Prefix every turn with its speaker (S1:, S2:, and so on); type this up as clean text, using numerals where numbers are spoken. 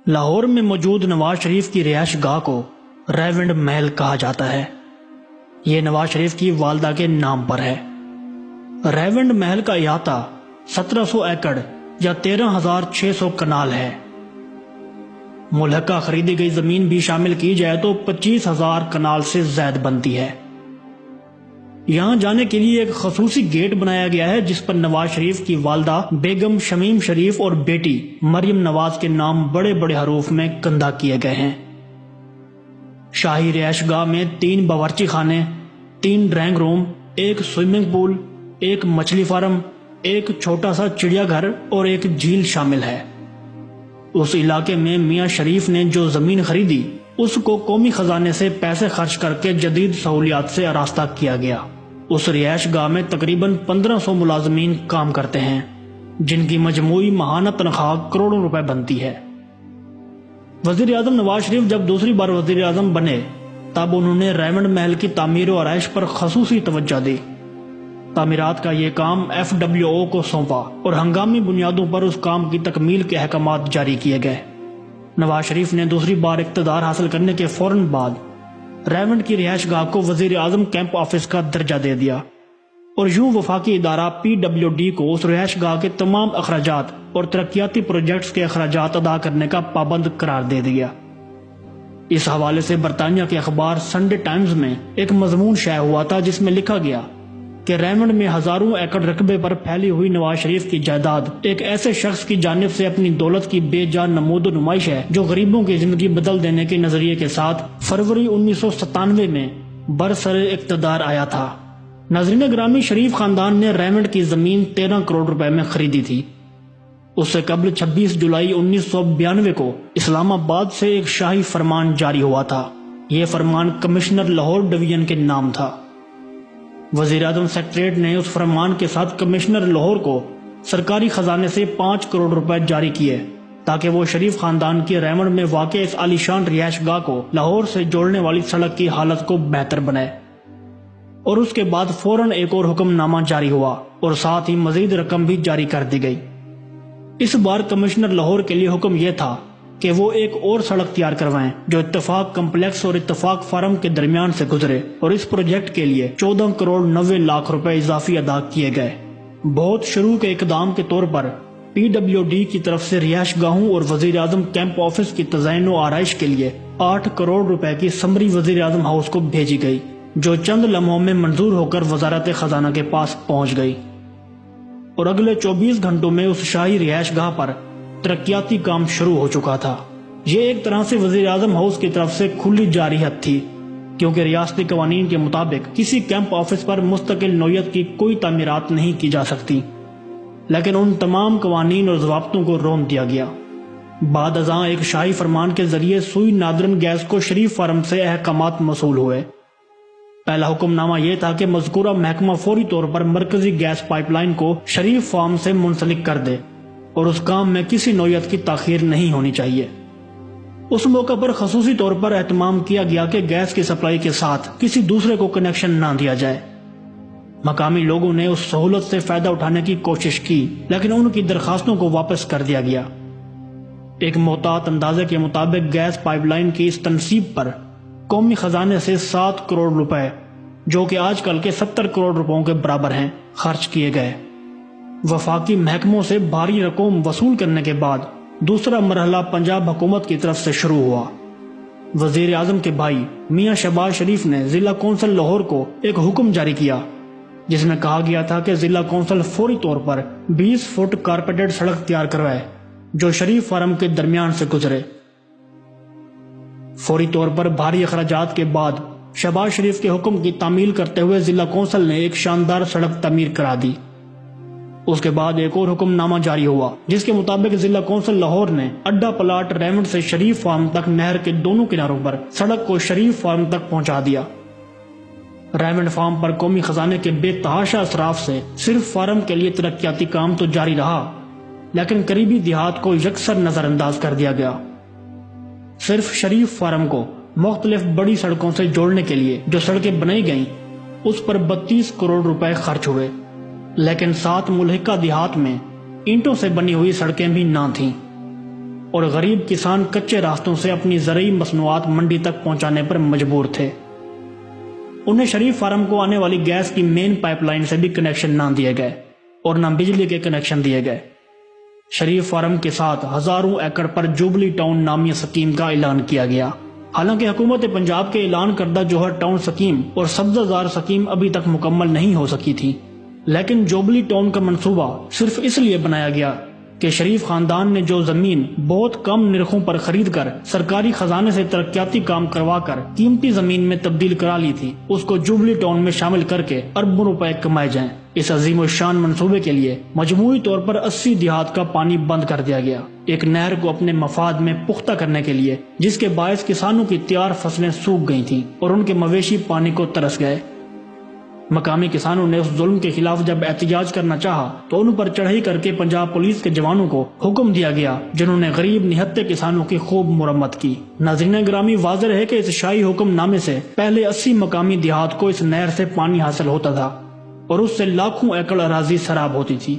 S1: لاہور میں موجود نواز شریف کی رہائش گاہ کو ریونڈ محل کہا جاتا ہے۔ یہ نواز شریف کی والدہ کے نام پر ہے۔ ریونڈ محل کا احاطہ 1700 ایکڑ یا 13,600 کنال ہے۔ ملحقہ خریدی گئی زمین بھی شامل کی جائے تو 25,000 کنال سے زائد بنتی ہے۔ یہاں جانے کے لیے ایک خصوصی گیٹ بنایا گیا ہے جس پر نواز شریف کی والدہ بیگم شمیم شریف اور بیٹی مریم نواز کے نام بڑے بڑے حروف میں کندہ کیے گئے ہیں۔ شاہی رہائش گاہ میں 3 باورچی خانے، 3 ڈرائنگ روم، 1 سوئمنگ پول، 1 مچھلی فارم، 1 چھوٹا سا چڑیا گھر اور 1 جھیل شامل ہے۔ اس علاقے میں میاں شریف نے جو زمین خریدی اس کو قومی خزانے سے پیسے خرچ کر کے جدید سہولیات سے آراستہ کیا گیا۔ اس رہائش گاہ میں تقریباً 1500 ملازمین کام کرتے ہیں جن کی مجموعی ماہانہ تنخواہ کروڑوں روپے بنتی ہے۔ وزیر اعظم نواز شریف جب دوسری بار وزیر اعظم بنے تب انہوں نے ریونڈ محل کی تعمیر و آرائش پر خصوصی توجہ دی۔ تعمیرات کا یہ کام FWO کو سونپا اور ہنگامی بنیادوں پر اس کام کی تکمیل کے احکامات جاری کیے گئے۔ نواز شریف نے دوسری بار اقتدار حاصل کرنے کے فوراً بعد ریونڈ کی رہائش گاہ کو وزیر اعظم کیمپ آفس کا درجہ دے دیا اور یوں وفاقی ادارہ PWD کو اس رہائش گاہ کے تمام اخراجات اور ترقیاتی پروجیکٹس کے اخراجات ادا کرنے کا پابند قرار دے دیا۔ اس حوالے سے برطانیہ کے اخبار سنڈے ٹائمز میں ایک مضمون شائع ہوا تھا جس میں لکھا گیا کہ ریونڈ میں ہزاروں ایکڑ رقبے پر پھیلی ہوئی نواز شریف کی جائیداد ایک ایسے شخص کی جانب سے اپنی دولت کی بے جان نمود و نمائش ہے جو غریبوں کی زندگی بدل دینے کے نظریے کے ساتھ فروری 1997 میں برسر اقتدار آیا تھا۔ ناظرین گرامی، شریف خاندان نے ریونڈ کی زمین 13 کروڑ روپے میں خریدی تھی۔ اس سے قبل 26 جولائی 1992 کو اسلام آباد سے ایک شاہی فرمان جاری ہوا تھا۔ یہ فرمان کمشنر لاہور ڈویژن کے نام تھا۔ وزیر اعظم سیکریٹریٹ نے اس فرمان کے ساتھ کمشنر لاہور کو سرکاری خزانے سے 5 کروڑ روپے جاری کیے تاکہ وہ شریف خاندان کی ریونڈ میں واقع اس عالیشان رہائش گاہ کو لاہور سے جوڑنے والی سڑک کی حالت کو بہتر بنائے۔ اور اس کے بعد فوراً ایک اور حکم نامہ جاری ہوا اور ساتھ ہی مزید رقم بھی جاری کر دی گئی۔ اس بار کمشنر لاہور کے لیے حکم یہ تھا کہ وہ ایک اور سڑک تیار کروائیں جو اتفاق کمپلیکس اور اتفاق فارم کے درمیان سے گزرے، اور اس پروجیکٹ کے لیے 14 کروڑ 90 لاکھ روپے اضافی ادا کیے گئے۔ بہت شروع کے اقدام کے طور پر PWD کی طرف سے رہائش گاہوں اور وزیر اعظم کیمپ آفس کی تزئین و آرائش کے لیے 8 کروڑ روپے کی سمری وزیر اعظم ہاؤس کو بھیجی گئی جو چند لمحوں میں منظور ہو کر وزارت خزانہ کے پاس پہنچ گئی، اور اگلے 24 گھنٹوں میں اس شاہی رہائش گاہ پر ترقیاتی کام شروع ہو چکا تھا۔ یہ ایک طرح سے وزیر اعظم ہاؤس کی طرف سے کھلی جارحیت تھی کیونکہ ریاستی قوانین کے مطابق کسی کیمپ آفس پر مستقل نوعیت کی کوئی تعمیرات نہیں کی جا سکتی، لیکن ان تمام قوانین اور ضوابطوں کو رون دیا گیا۔ بعد ازاں ایک شاہی فرمان کے ذریعے سوئی نادرن گیس کو شریف فارم سے احکامات موصول ہوئے۔ پہلا حکم نامہ یہ تھا کہ مذکورہ محکمہ فوری طور پر مرکزی گیس پائپ لائن کو شریف فارم سے منسلک کر دے اور اس کام میں کسی نوعیت کی تاخیر نہیں ہونی چاہیے۔ اس موقع پر خصوصی طور پر اہتمام کیا گیا کہ گیس کی سپلائی کے ساتھ کسی دوسرے کو کنیکشن نہ دیا جائے۔ مقامی لوگوں نے اس سہولت سے فائدہ اٹھانے کی کوشش کی لیکن ان کی درخواستوں کو واپس کر دیا گیا۔ ایک محتاط اندازے کے مطابق گیس پائپ لائن کی اس تنصیب پر قومی خزانے سے 7 کروڑ روپے، جو کہ آج کل کے 70 کروڑ روپوں کے برابر ہیں، خرچ کیے گئے۔ وفاقی محکموں سے بھاری رقم وصول کرنے کے بعد دوسرا مرحلہ پنجاب حکومت کی طرف سے شروع ہوا۔ وزیر اعظم کے بھائی میاں شہباز شریف نے ضلع کونسل لاہور کو ایک حکم جاری کیا جس میں کہا گیا تھا کہ ضلع کونسل فوری طور پر 20 فٹ کارپیٹڈ سڑک تیار کروائے جو شریف فارم کے درمیان سے گزرے۔ فوری طور پر بھاری اخراجات کے بعد شہباز شریف کے حکم کی تعمیل کرتے ہوئے ضلع کونسل نے ایک شاندار سڑک تعمیر کرا دی۔ اس کے بعد ایک اور حکم نامہ جاری ہوا جس کے مطابق ضلع کونسل لاہور نے اڈا پلاٹ ریونڈ سے شریف فارم تک نہر کے دونوں کناروں پر سڑک کو شریف فارم تک پہنچا دیا۔ ریونڈ فارم پر قومی خزانے کے بے تحاشا اصراف سے صرف فارم کے لیے ترقیاتی کام تو جاری رہا لیکن قریبی دیہات کو یکسر نظر انداز کر دیا گیا۔ صرف شریف فارم کو مختلف بڑی سڑکوں سے جوڑنے کے لیے جو سڑکیں بنائی گئیں اس پر 32 کروڑ روپے خرچ ہوئے، لیکن 7 ملحقہ دیہات میں اینٹوں سے بنی ہوئی سڑکیں بھی نہ تھیں۔ اور غریب کسان کچے راستوں سے اپنی زرعی مصنوعات منڈی تک پہنچانے پر مجبور تھے۔ انہیں شریف فارم کو آنے والی گیس کی مین پائپ لائن سے بھی کنیکشن نہ دیے گئے اور نہ بجلی کے کنیکشن دیے گئے۔ شریف فارم کے ساتھ ہزاروں ایکڑ پر جوبلی ٹاؤن نامی اسکیم کا اعلان کیا گیا۔ حالانکہ حکومت پنجاب کے اعلان کردہ جوہر ٹاؤن اسکیم اور سبزہ زار اسکیم ابھی تک مکمل نہیں ہو سکی تھی، لیکن جوبلی ٹاؤن کا منصوبہ صرف اس لیے بنایا گیا کہ شریف خاندان نے جو زمین بہت کم نرخوں پر خرید کر سرکاری خزانے سے ترقیاتی کام کروا کر قیمتی زمین میں تبدیل کرا لی تھی، اس کو جوبلی ٹاؤن میں شامل کر کے اربوں روپے کمائے جائیں۔ اس عظیم الشان منصوبے کے لیے مجموعی طور پر 80 دیہات کا پانی بند کر دیا گیا، ایک نہر کو اپنے مفاد میں پختہ کرنے کے لیے، جس کے باعث کسانوں کی تیار فصلیں سوکھ گئی تھیں اور ان کے مویشی پانی کو ترس گئے۔ مقامی کسانوں نے اس ظلم کے خلاف جب احتجاج کرنا چاہا تو ان پر چڑھائی کر کے پنجاب پولیس کے جوانوں کو حکم دیا گیا، جنہوں نے غریب نہتے کسانوں کی خوب مرمت کی۔ ناظرین گرامی، واضح ہے کہ اس شاہی حکم نامے سے پہلے 80 مقامی دیہات کو اس نہر سے پانی حاصل ہوتا تھا اور اس سے لاکھوں ایکڑ اراضی سیراب ہوتی تھی۔